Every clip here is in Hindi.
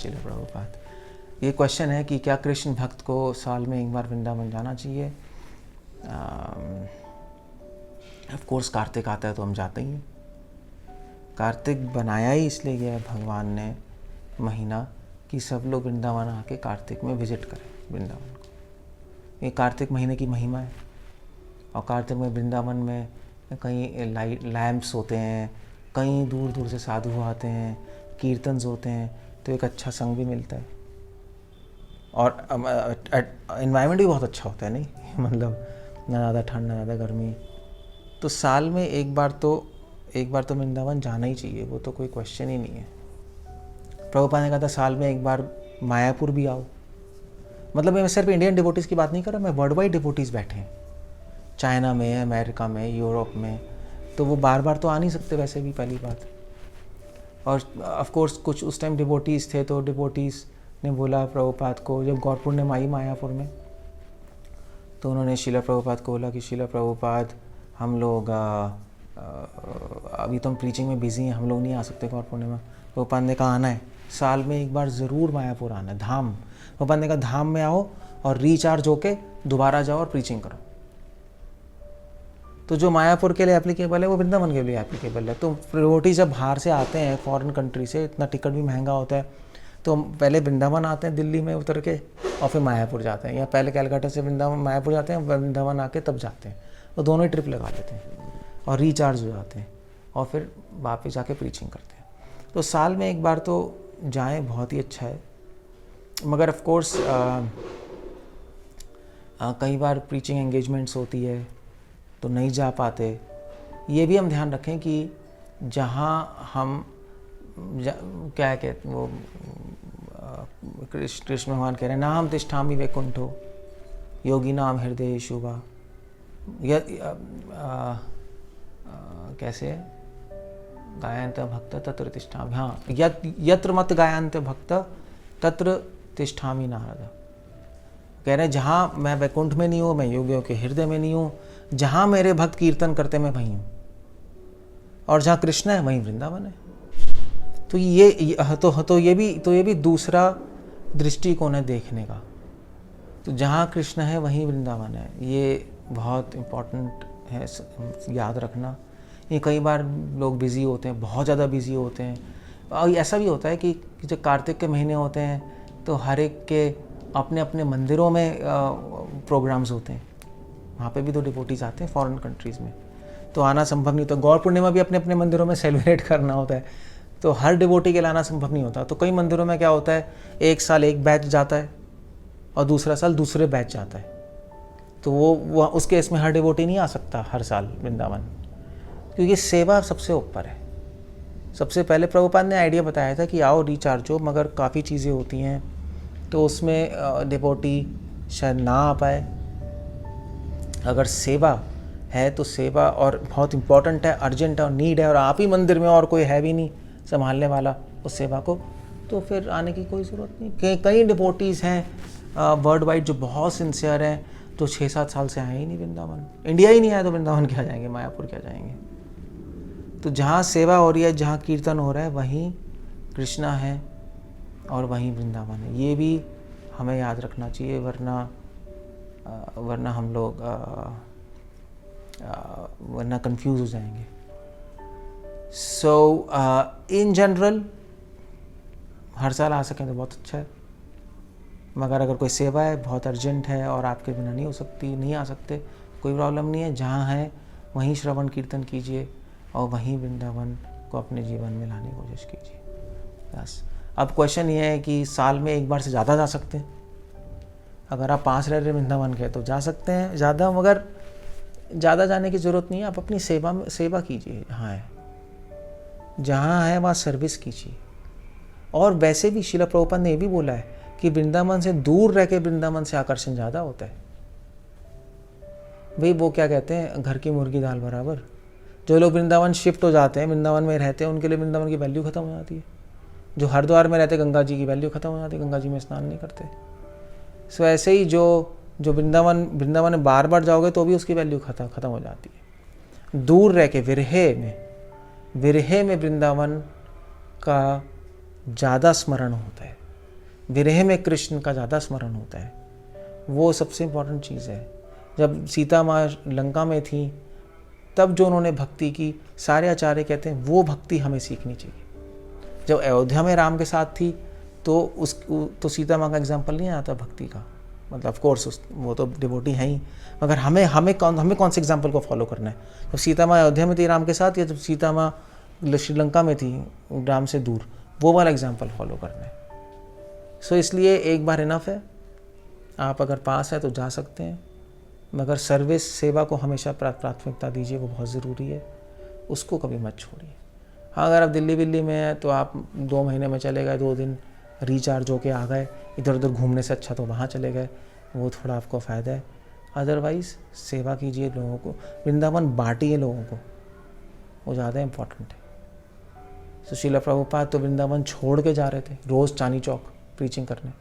श्रील प्रभुपाद। ये क्वेश्चन है कि क्या कृष्ण भक्त को साल में एक बार वृंदावन जाना चाहिए? ऑफ कोर्स कार्तिक आता है तो हम जाते ही हैं। कार्तिक बनाया ही इसलिए गया है भगवान ने महीना कि सब लोग वृंदावन आके कार्तिक में विजिट करें वृंदावन को। ये कार्तिक महीने की महिमा है। और कार्तिक में वृंदावन में कई लैंप्स होते हैं, कई दूर दूर से साधु आते हैं, कीर्तन्स होते हैं, तो एक अच्छा संग भी मिलता है और एनवायरनमेंट भी बहुत अच्छा होता है, नहीं मतलब ना ज़्यादा ठंड ना ज़्यादा गर्मी। तो साल में एक बार तो वृंदावन जाना ही चाहिए, वो तो कोई क्वेश्चन ही नहीं है। प्रभुपाद ने कहा था साल में एक बार मायापुर भी आओ। मतलब मैं सिर्फ इंडियन डिवोटीज़ की बात नहीं कर रहा, मैं वर्ल्ड वाइड डिवोटीज़ बैठे हैं, चाइना में, अमेरिका में, यूरोप में, तो वो बार बार तो आ नहीं सकते वैसे भी, पहली बात। और ऑफ कोर्स कुछ उस टाइम डिवोटीज़ थे, तो डिवोटीज़ ने बोला प्रभुपाद को, जब गौर पूर्णिमा आई मायापुर में, तो उन्होंने शीला प्रभुपाद को बोला कि शीला प्रभुपाद हम लोग अभी तो हम प्रीचिंग में बिजी हैं, हम लोग नहीं आ सकते गौर पूर्णिमा। प्रभुपाद ने कहा आना है, साल में एक बार ज़रूर मायापुर आना है, धाम। प्रभुपाद ने कहा धाम में आओ और रिचार्ज होके दोबारा जाओ और प्रीचिंग करो। तो जो मायापुर के लिए एप्लीकेबल है वो वृंदावन के लिए एप्लीकेबल है। तो डिवोटी जब बाहर से आते हैं फॉरेन कंट्री से, इतना टिकट भी महंगा होता है, तो पहले वृंदावन आते हैं दिल्ली में उतर के और फिर मायापुर जाते हैं, या पहले कैलकाटा से वृंदावन मायापुर जाते हैं, वृंदावन आके तब जाते हैं। तो दोनों ही ट्रिप लगा लेते हैं और रिचार्ज हो जाते हैं और फिर वापस जाके प्रीचिंग करते हैं। तो साल में एक बार तो जाएं, बहुत ही अच्छा है। मगर ऑफ कोर्स कई बार प्रीचिंग एंगेजमेंट्स होती है तो नहीं जा पाते। ये भी हम ध्यान रखें कि जहाँ हम क्या कहते वो कृष्ण भगवान कह रहे हैं, ना हम तिष्ठामि वैकुंठो योगी नाम हृदय शुभा, कैसे गायन्त भक्त तत्र तिष्ठामि, हाँ, यत्र मत गायन्त भक्त तत्र तिष्ठामि नारद। कह रहे हैं जहाँ मैं वैकुंठ में नहीं हूँ, मैं योगियों के हृदय में नहीं हूँ, जहाँ मेरे भक्त कीर्तन करते मैं वहीं हूँ, और जहाँ कृष्ण है वहीं वृंदावन है। तो ये भी दूसरा दृष्टिकोण है देखने का। तो जहाँ कृष्ण है वहीं वृंदावन है, ये बहुत इम्पोर्टेंट है याद रखना। ये कई बार लोग बिज़ी होते हैं, बहुत ज़्यादा बिज़ी होते हैं, और ऐसा भी होता है कि जब कार्तिक के महीने होते हैं तो हर एक के अपने अपने मंदिरों में प्रोग्राम्स होते हैं, वहाँ पे भी तो डिवोटीज आते हैं फॉरेन कंट्रीज़ में, तो आना संभव नहीं होता। गौर पूर्णिमा भी अपने अपने मंदिरों में सेलिब्रेट करना होता है, तो हर डिवोटी के लाना संभव नहीं होता। तो कई मंदिरों में क्या होता है, एक साल एक बैच जाता है और दूसरा साल दूसरे बैच जाता है, तो वो उस केस में हर डिवोटी नहीं आ सकता हर साल वृंदावन, क्योंकि सेवा सबसे ऊपर है। सबसे पहले प्रभुपाद ने आइडिया बताया था कि आओ रिचार्ज हो, मगर काफ़ी चीज़ें होती हैं तो उसमें डिवोटी शायद ना आ पाए। अगर सेवा है तो सेवा और बहुत इम्पोर्टेंट है, अर्जेंट है और नीड है, और आप ही मंदिर में और कोई है भी नहीं संभालने वाला उस सेवा को, तो फिर आने की कोई ज़रूरत नहीं। कई डिवोटीज़ हैं वर्ल्ड वाइड जो बहुत सिंसियर हैं, तो 6-7 साल से आए ही नहीं वृंदावन। इंडिया ही नहीं आया तो वृंदावन क्या जाएंगे, मायापुर क्या जाएंगे। तो जहाँ सेवा हो रही है, जहाँ कीर्तन हो रहा है, वहीं कृष्णा है और वहीं वृंदावन है। ये भी हमें याद रखना चाहिए, वरना हम लोग वरना कंफ्यूज हो जाएंगे। सो इन जनरल हर साल आ सकें तो बहुत अच्छा है, मगर अगर कोई सेवा है बहुत अर्जेंट है और आपके बिना नहीं हो सकती, नहीं आ सकते, कोई प्रॉब्लम नहीं है। जहाँ है वहीं श्रवण कीर्तन कीजिए और वहीं वृंदावन को अपने जीवन में लाने की कोशिश कीजिए, बस। अब क्वेश्चन ये है कि साल में एक बार से ज़्यादा जा सकते हैं। अगर आप 5 रह रहे वृंदावन के तो जा सकते हैं ज़्यादा, मगर ज़्यादा जाने की ज़रूरत नहीं है। आप अपनी सेवा कीजिए, जहाँ है वहाँ सर्विस कीजिए। और वैसे भी श्रील प्रभुपाद ने ये भी बोला है कि वृंदावन से दूर रह के वृंदावन से आकर्षण ज़्यादा होता है। भाई वो क्या कहते हैं, घर की मुर्गी दाल बराबर। जो लोग वृंदावन शिफ्ट हो जाते हैं, वृंदावन में रहते हैं, उनके लिए वृंदावन की वैल्यू ख़त्म हो जाती है। जो हरिद्वार में रहते, गंगा जी की वैल्यू ख़त्म हो जाती है, गंगा जी में स्नान नहीं करते। सो ऐसे ही जो वृंदावन में बार बार जाओगे तो भी उसकी वैल्यू ख़त्म हो जाती है। दूर रह के विरहे में वृंदावन का ज़्यादा स्मरण होता है। विरह में कृष्ण का ज़्यादा स्मरण होता है, वो सबसे इम्पोर्टेंट चीज़ है। जब सीता माँ लंका में थी तब जो उन्होंने भक्ति की, सारे आचार्य कहते हैं वो भक्ति हमें सीखनी चाहिए। जब अयोध्या में राम के साथ थी तो सीता माँ का एग्जाम्पल नहीं आता भक्ति का, मतलब ऑफ कोर्स वो तो डिवोटी है ही, मगर हमें कौन से एग्जाम्पल को फॉलो करना है? जब सीता माँ अयोध्या में थी राम के साथ, या जब सीता माँ श्रीलंका में थी राम से दूर, वो वाला एग्जाम्पल फॉलो करना है। सो इसलिए एक बार इनफ है। आप अगर पास है तो जा सकते हैं, मगर सर्विस सेवा को हमेशा प्राथमिकता दीजिए, वो बहुत ज़रूरी है, उसको कभी मत छोड़िए। हाँ, अगर आप दिल्ली में हैं तो आप 2 महीने में चले गए, 2 दिन रिचार्ज होके आ गए, इधर उधर घूमने से अच्छा तो वहाँ चले गए, वो थोड़ा आपको फ़ायदा है। अदरवाइज़ सेवा कीजिए लोगों को, वृंदावन बांटिए लोगों को, वो ज़्यादा इम्पोर्टेंट है। सुशीला प्रभुपाद तो वृंदावन छोड़ के जा रहे थे, रोज़ चांदनी चौक प्रीचिंग करने।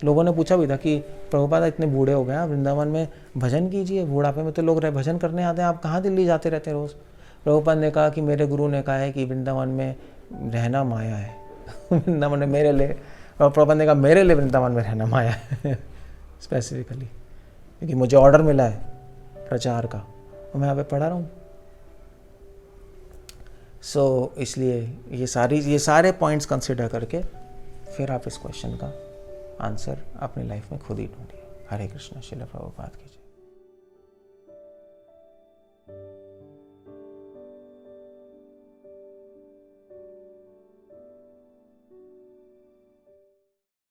लोगों ने पूछा भी था कि प्रभुपाद इतने बूढ़े हो गए हैं, वृंदावन में भजन कीजिए, बुढ़ापे में तो लोग भजन करने आते हैं, आप कहाँ दिल्ली जाते रहते हैं रोज़? प्रभुपाद ने कहा कि मेरे गुरु ने कहा है कि वृंदावन में रहना माया है। वृंदावन में मेरे लिए, और प्रभुपाद ने कहा मेरे लिए वृंदावन में रहना माया है स्पेसिफिकली, क्योंकि मुझे ऑर्डर मिला है प्रचार का और मैं यहाँ पे पढ़ा रहा हूँ। सो इसलिए ये सारे पॉइंट्स कंसिडर करके फिर आप इस क्वेश्चन का आंसर अपनी लाइफ में खुद ही ढूंढिए। हरे कृष्ण। श्रील प्रभुपाद की जय।